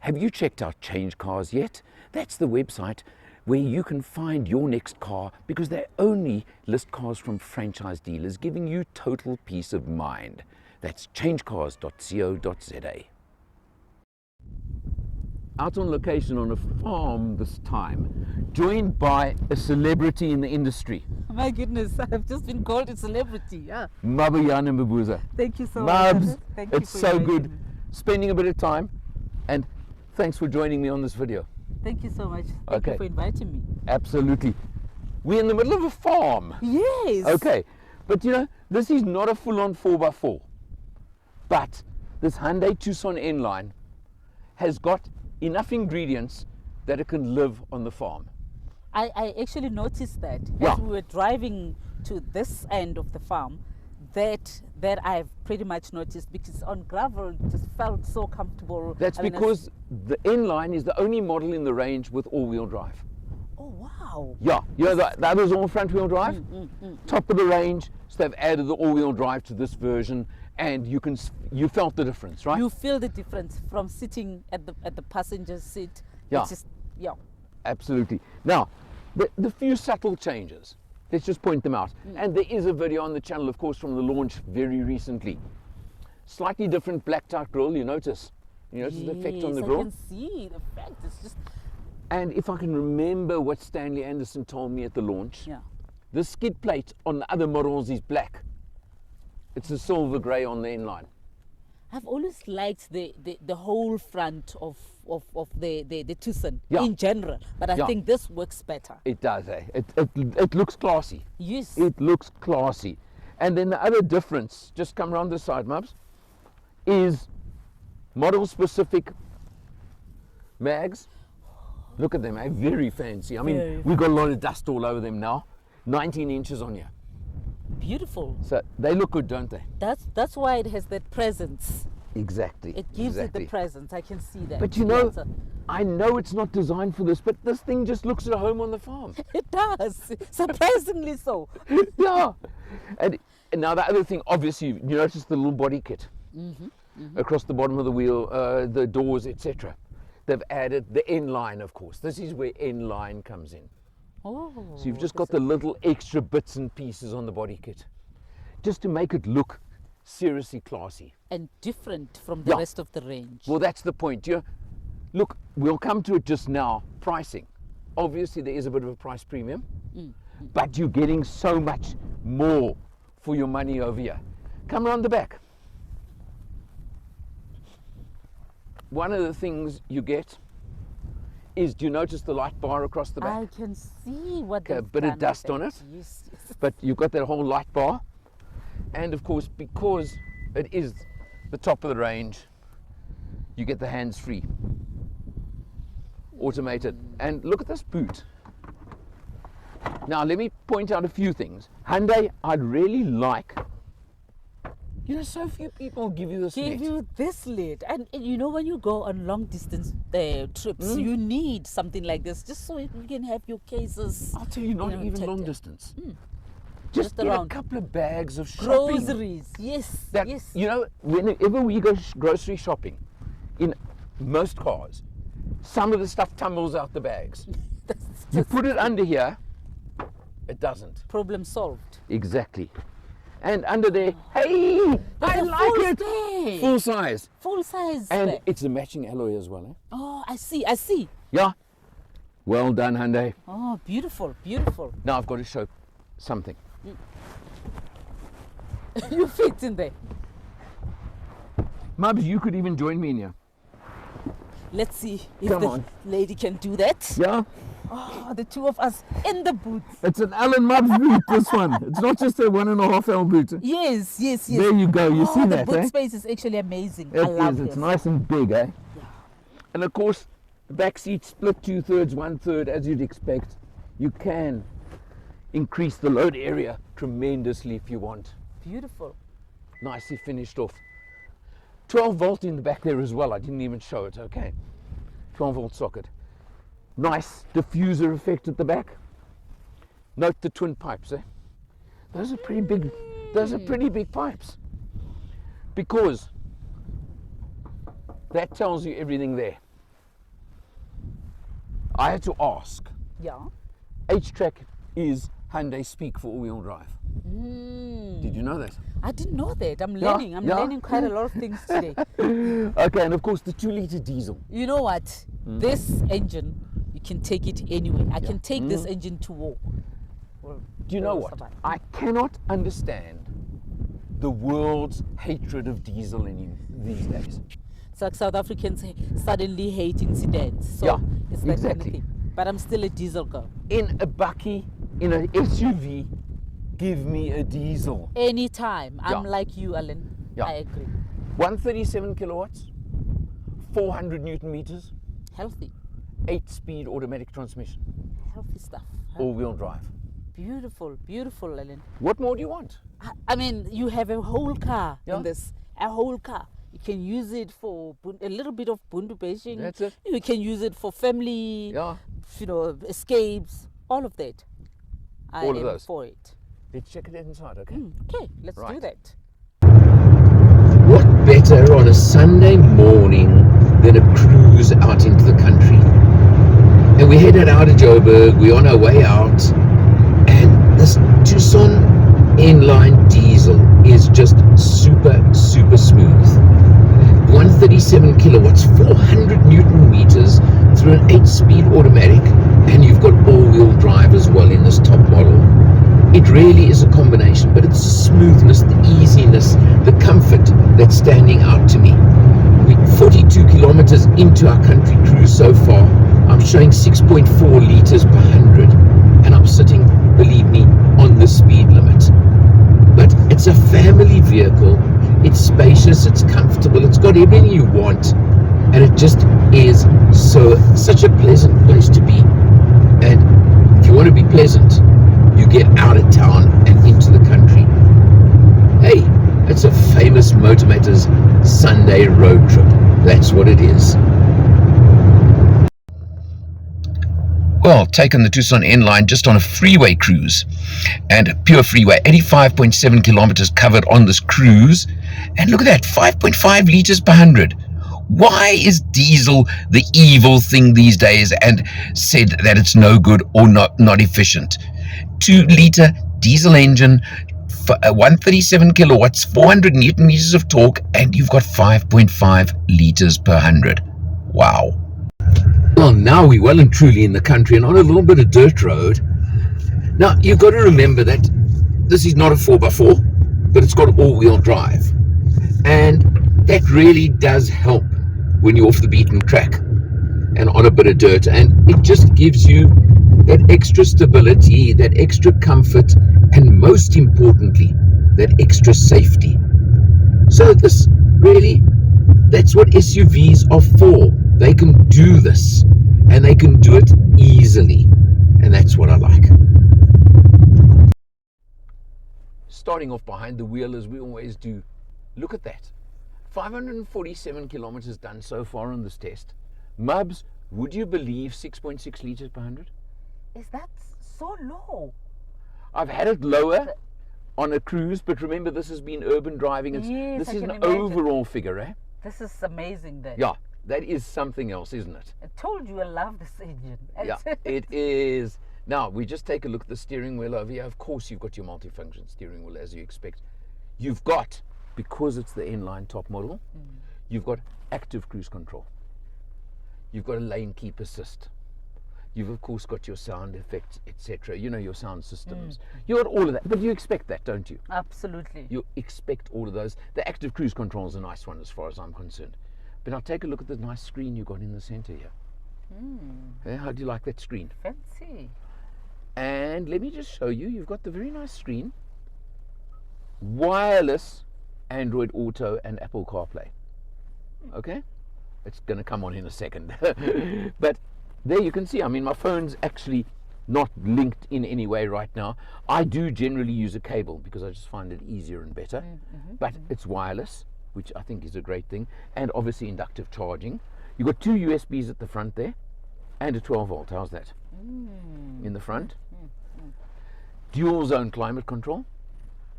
Have you checked out Change Cars yet? That's the website where you can find your next car, because they only list cars from franchise dealers, giving you total peace of mind. That's changecars.co.za. Out on location on a farm this time, joined by a celebrity in the industry. My goodness, I've just been called a celebrity. Yeah. Mabuyana Mbubuza. Thank you so Mabs, much. Thank you it's for so inviting good me. spending a bit of time, and thanks for joining me on this video. Thank you so much. Thank Okay. you for inviting me. Absolutely. We're in the middle of a farm. Yes. Okay, but you know, this is not a full-on 4x4, but this Hyundai Tucson N Line has got enough ingredients that it can live on the farm. I actually noticed that Yeah. as we were driving to this end of the farm, that I've pretty much noticed, because on gravel it just felt so comfortable. That's I mean, because the N Line is the only model in the range with all-wheel drive. oh wow. Yeah, you know, the others all front-wheel drive, top of the range, so they've added the all-wheel drive to this version, and you felt the difference, right? You feel the difference from sitting at the passenger seat. Yeah. It's just, yeah. Absolutely. Now, the few subtle changes, let's just point them out. And there is a video on the channel, of course, from the launch very recently. Slightly different blacked-out grille, you notice? You notice the effect on the Yes, grille? I can see the effect. It's just, And if I can remember what Stanley Anderson told me at the launch, yeah. the skid plate on the other models is black. It's a silver grey on the N Line. I've always liked the whole front of the Tucson Yeah. in general, but I Yeah. think this works better. It does, eh? It looks classy. Yes. It looks classy. And then the other difference, just come around the side, Mubs, is model-specific mags. Look at them, eh? Very fancy. I mean, Very we've got a lot of dust all over them now. 19 inches on here. Beautiful. So they look good, don't they? That's why it has that presence. Exactly. It gives it exactly. the presence. I can see that. But you know, Yeah, so- I know it's not designed for this, but this thing just looks at home on the farm. it does. Surprisingly so. Yeah. And now the other thing, obviously, you notice the little body kit across the bottom of the wheel, the doors, etc. They've added the N Line, of course. This is where N Line comes in. Oh. So you've just got the little extra bits and pieces on the body kit, just to make it look seriously classy. And different from the Yeah. rest of the range. Well, that's the point. Look, we'll come to it just now. Pricing. Obviously, there is a bit of a price premium, but you're getting so much more for your money over here. Come around the back. One of the things you get is, do you notice the light bar across the back? I can see what Okay, a they've bit of done with dust on it. Yes, yes. But you've got that whole light bar, and of course, because it is the top of the range, you get the hands-free, automated. And look at this boot. Now let me point out a few things. Hyundai, I'd really like, you know, so few people give you this Give net. you this lid, and you know, when you go on long distance trips, you need something like this, just so you can have your cases. I'll tell you, not even long protected. distance. Just Just get a around. couple of bags of shopping. Groceries, yes, That, yes. you know, whenever we go grocery shopping, in most cars, some of the stuff tumbles out the bags. That's You just put it under here, it doesn't. problem solved. Exactly. And under there, hey, I a like full it. spec. Full size. Full size. And spec. it's a matching alloy as well, eh? Oh, I see. Yeah. Well done, Hyundai. Oh, beautiful, beautiful. Now I've got to show something. You fit in there. Mubs, you could even join me in here. Let's see if Come the on. lady can do that. Yeah. Oh, the two of us in the boots. It's an Allen Mubs boot, this one. It's not just a 1.5 L boot. Yes. There you go, you see the that, boot eh? space is actually amazing. It I love is, this. it's nice and big, eh? And of course, the back seat split 2/3, 1/3, as you'd expect. You can increase the load area tremendously if you want. Beautiful. Nicely finished off. 12 volt in the back there as well. I didn't even show it, okay. 12 volt socket. Nice diffuser effect at the back. Note the twin pipes, eh? Those are pretty big pipes. Because that tells you everything there. I had to ask. Yeah. H-Track is Hyundai speak for all-wheel drive. Did you know that? I didn't know that. I'm Yeah, learning. I'm yeah. learning quite a lot of things today. Okay, and of course the 2-liter diesel. You know what? This engine, you can take it anywhere. I can take this engine to war. Do you know what? I cannot understand the world's hatred of diesel these days. It's like South Africans suddenly hating sedans. So Yeah, it's that kind of exactly. thing. But I'm still a diesel girl. In a bakkie, in an SUV, give me a diesel. Anytime. I'm Yeah. like you, Alan. Yeah. I agree. 137 kilowatts, 400 Newton meters, Healthy. 8-speed automatic transmission, Healthy stuff. all-wheel drive. Beautiful. Beautiful, Alan. What more do you want? I mean, you have a whole car Yeah. in this. A whole car. You can use it for a little bit of bundu bashing. That's it. You can use it for family, Yeah, escapes, all of that. I All of am those. for it. let's check it inside, okay? Okay, let's do Right. that. What better on a Sunday morning than a cruise out into the country? And we headed out of Joburg, we're on our way out, and this Tucson N Line diesel is just super, super smooth. 137 kilowatts, 400 Newton meters through an 8-speed automatic, and you've got all-wheel drive as well in this top model. It really is a combination, but it's the smoothness, the easiness, the comfort that's standing out to me. We're 42 kilometers into our country cruise so far. I'm showing 6.4 liters per 100, and I'm sitting, believe me, on the speed limit. But it's a family vehicle. It's spacious, it's comfortable, it's got everything you want, and it just is such a pleasant place to be. And if you want to be pleasant, you get out of town and into the country. Hey, it's a famous Motivators Sunday road trip. That's what it is. Well, taken the Tucson N Line just on a freeway cruise, and pure freeway, 85.7 kilometers covered on this cruise, and look at that, 5.5 liters per 100. Why is diesel the evil thing these days and said that it's no good or not efficient? 2-liter diesel engine, 137 kilowatts, 400 Newton meters of torque, and you've got 5.5 liters per 100. Wow. Well, now we're well and truly in the country and on a little bit of dirt road. Now, you've got to remember that this is not a 4x4, but it's got all-wheel drive. And that really does help when you're off the beaten track and on a bit of dirt. And it just gives you that extra stability, that extra comfort, and most importantly, that extra safety. So this really, that's what SUVs are for. They can do this, and they can do it easily, and that's what I like. Starting off behind the wheel as we always do, look at that. 547 kilometers done so far on this test. Mubs, would you believe 6.6 liters per 100? Is that so low? I've had it lower on a cruise, but remember this has been urban driving. Yes, this I is can an imagine. overall figure, eh? This is amazing then. Yeah, that is something else, isn't it? I told you I love this engine. Yeah, it is. Now, we just take a look at the steering wheel over here. Of course, you've got your multifunction steering wheel, as you expect. You've got, because it's the N-Line top model, you've got active cruise control. You've got a lane keep assist. You've, of course, got your sound effects, etc. You know, your sound systems. You got all of that. But you expect that, don't you? Absolutely. You expect all of those. The active cruise control is a nice one as far as I'm concerned. But now take a look at the nice screen you got in the center here. Yeah, how do you like that screen? Fancy. And let me just show you, you've got the very nice screen. Wireless Android Auto and Apple CarPlay. Okay? It's going to come on in a second. But there you can see, I mean, my phone's actually not linked in any way right now. I do generally use a cable because I just find it easier and better. But it's wireless, which I think is a great thing. And obviously inductive charging. You've got 2 USBs at the front there and a 12 volt. How's that? In the front. Dual zone climate control.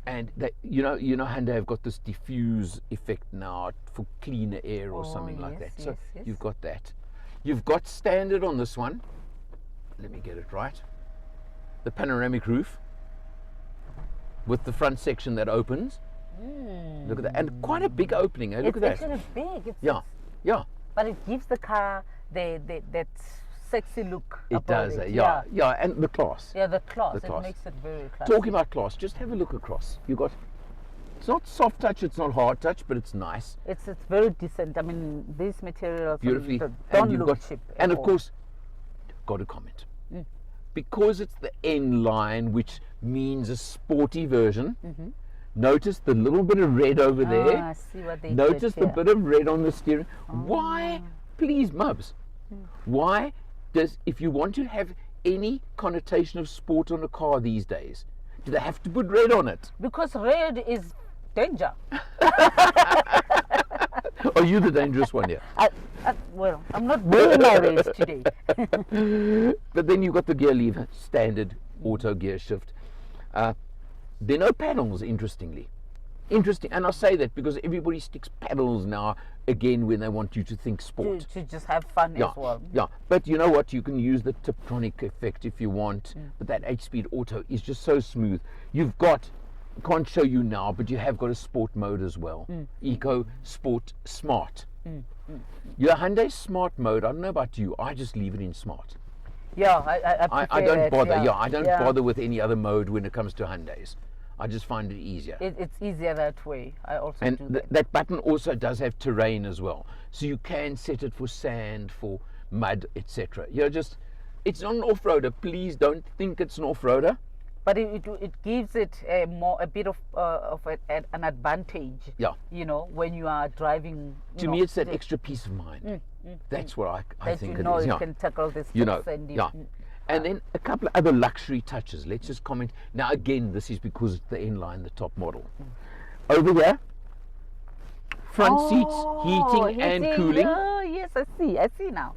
And that, you know Hyundai have got this diffuse effect now for cleaner air or something like that. So you've got that. You've got standard on this one. let me get it right. The panoramic roof with the front section that opens. Look at that, and quite a big opening. Look at that. It's actually big. Yeah. But it gives the car that sexy look. It about does. it. Yeah, and the class. Yeah, the class. The class. It makes it very classy. Talking about class, just have a look across. You got. It's not soft touch. It's not hard touch, but it's nice. It's very decent. I mean, these materials Beautifully. don't you've look got, cheap. and at of all. course, got to comment. Because it's the N line, which means a sporty version. Notice the little bit of red over there. I see what they Notice did the here. bit of red on the steering. Why, please, Mubs? Why does, if you want to have any connotation of sport on a car these days, do they have to put red on it? Because red is danger. Are you the dangerous one here? Well, I'm not wearing my reds today. But then you've got the gear lever, standard auto gear shift. There are no paddles, interestingly. And I say that because everybody sticks paddles now, again, when they want you to think sport. to just have fun as well. Yeah, but you know what? You can use the Tiptronic effect if you want, but that 8-speed auto is just so smooth. You've got, can't show you now, but you have got a sport mode as well. Eco, Sport, Smart. Your Hyundai Smart mode, I don't know about you, I just leave it in Smart. Yeah, I I don't bother. I don't Yeah. bother with any other mode when it comes to Hyundais. I just find it easier. It's easier that way. I also And do that. that button also does have terrain as well, so you can set it for sand, for mud, etc. It's not an off-roader. Please don't think it's an off-roader. But it gives it a bit of an advantage. Yeah. You know, when you are driving. To me, it's that extra peace of mind. That's what I that think you it know is. you Yeah. can tackle this. You know, and yeah. And then a couple of other luxury touches. Let's just comment. Now, again, this is because it's the N line, the top model. Over here, front seats, heating and cooling. Oh, yes, I see now.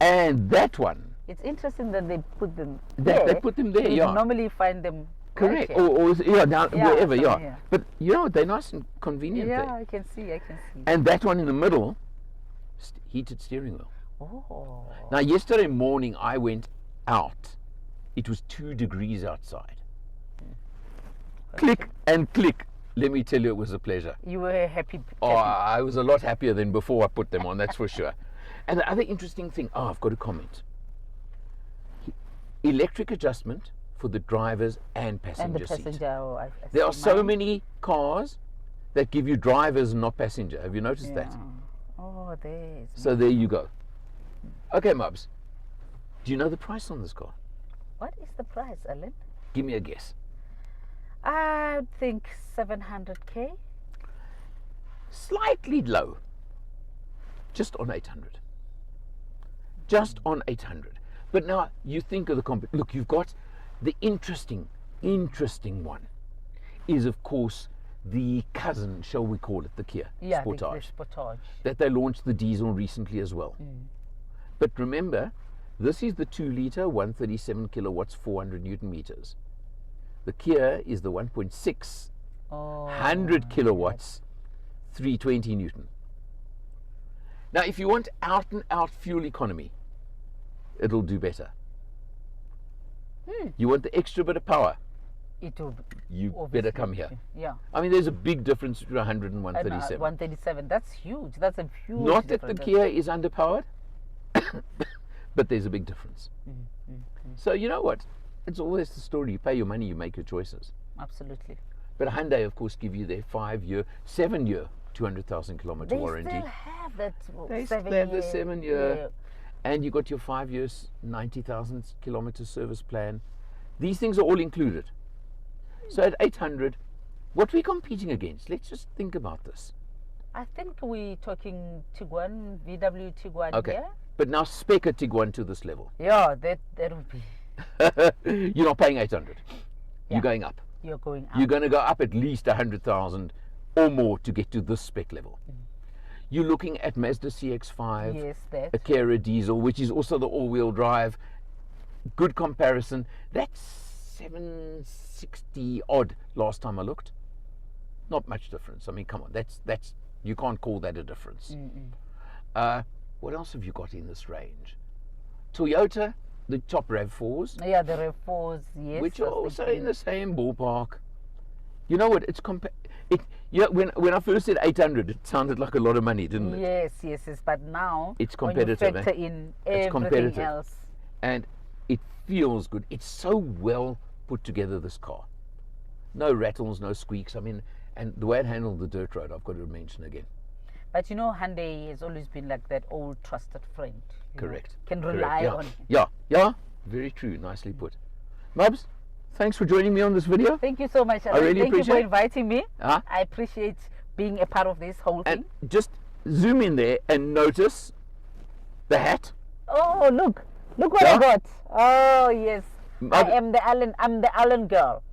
And that one, It's interesting that they put them They there. put them there, You yeah. normally find them correct. right here. Or down, Yeah, wherever, somewhere yeah. here. But, you know, they're nice and convenient Yeah, there. I can see. And that one in the middle, heated steering wheel. Oh. Now, yesterday morning, I went out. It was 2 degrees outside. Click and click. Let me tell you, it was a pleasure. You were happy. Oh, I was a lot happier than before I put them on, that's for sure. And the other interesting thing, I've got to comment. Electric adjustment for the drivers and passenger and the seat. passenger. Oh, I There are see so mine. many cars that give you drivers, not passenger. Have you noticed that? Oh, there's. So there you go. Okay, Mubs. Do you know the price on this car? What is the price, Alan? Give me a guess. I think 700K. Slightly low. Just on 800. Just on 800. But now you think of the look, you've got the interesting one is, of course, the cousin, shall we call it, the Kia Sportage. The Sportage. That they launched the diesel recently as well. But remember, this is the 2-litre, 137 kilowatts, 400 newton meters. The Kia is the 1.6, 100 kilowatts, 320 newton. Now, if you want out and out fuel economy, it'll do better. You want the extra bit of power, It will. you obviously, better come here. Yeah. I mean, there's a big difference between 100 and And, 137. 137. That's huge. That's a huge. Not that the difference. Kia is underpowered, but there's a big difference. So you know what? It's always the story. You pay your money, you make your choices. Absolutely. But Hyundai, of course, give you their 5-year, 7-year, 200,000 kilometer They warranty. still have that. They still 7 have the year, 7-year. yeah. And you got your 5 years, 90,000 kilometer service plan. These things are all included. So at 800, what are we competing against? Let's just think about this. I think we're talking Tiguan, VW Tiguan Okay. here. But now spec a Tiguan to this level. Yeah, that would be. You're not paying 800. Yeah. You're going up. You're going up. You're going to go up at least 100,000 or more to get to this spec level. You're looking at Mazda CX-5, Yes, that. a Kia diesel, which is also the all-wheel drive. Good comparison. That's 760 odd last time I looked. Not much difference. I mean, come on, that's you can't call that a difference. What else have you got in this range? Toyota, the top RAV4s, Yeah, the RAV4s, yes. which I are was also thinking. in the same ballpark. You know what? Yeah, when I first said 800, it sounded like a lot of money, didn't it? Yes. But now It's competitive, when you factor in It's everything competitive. else. And it feels good. It's so well put together, this car. No rattles, no squeaks. I mean, and the way it handled the dirt road, I've got to mention again. But you know, Hyundai has always been like that old trusted friend. you know, Correct. Can Correct. rely Yeah. on. Yeah. Very true. Nicely put. Mubs, thanks for joining me on this video. Thank you so much. I really Thank you for appreciate- inviting me. Huh? I appreciate being a part of this whole And thing. just zoom in there and notice the hat. Oh, look what Yeah? I got. Oh yes, Mub- I'm the Allen girl.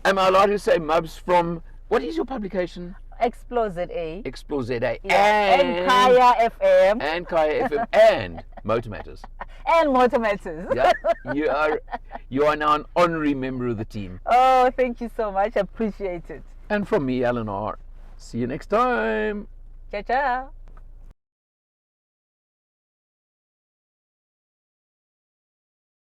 Am I allowed to say Mubs from, what is your publication? Explore ZA. Explore ZA Yeah, and Kaya FM and Kaya FM and Motor Matters. and Motor Matters. Yeah, you are now an honorary member of the team. Oh, thank you so much. I appreciate it. And from me, Alan R. See you next time. Ciao, ciao.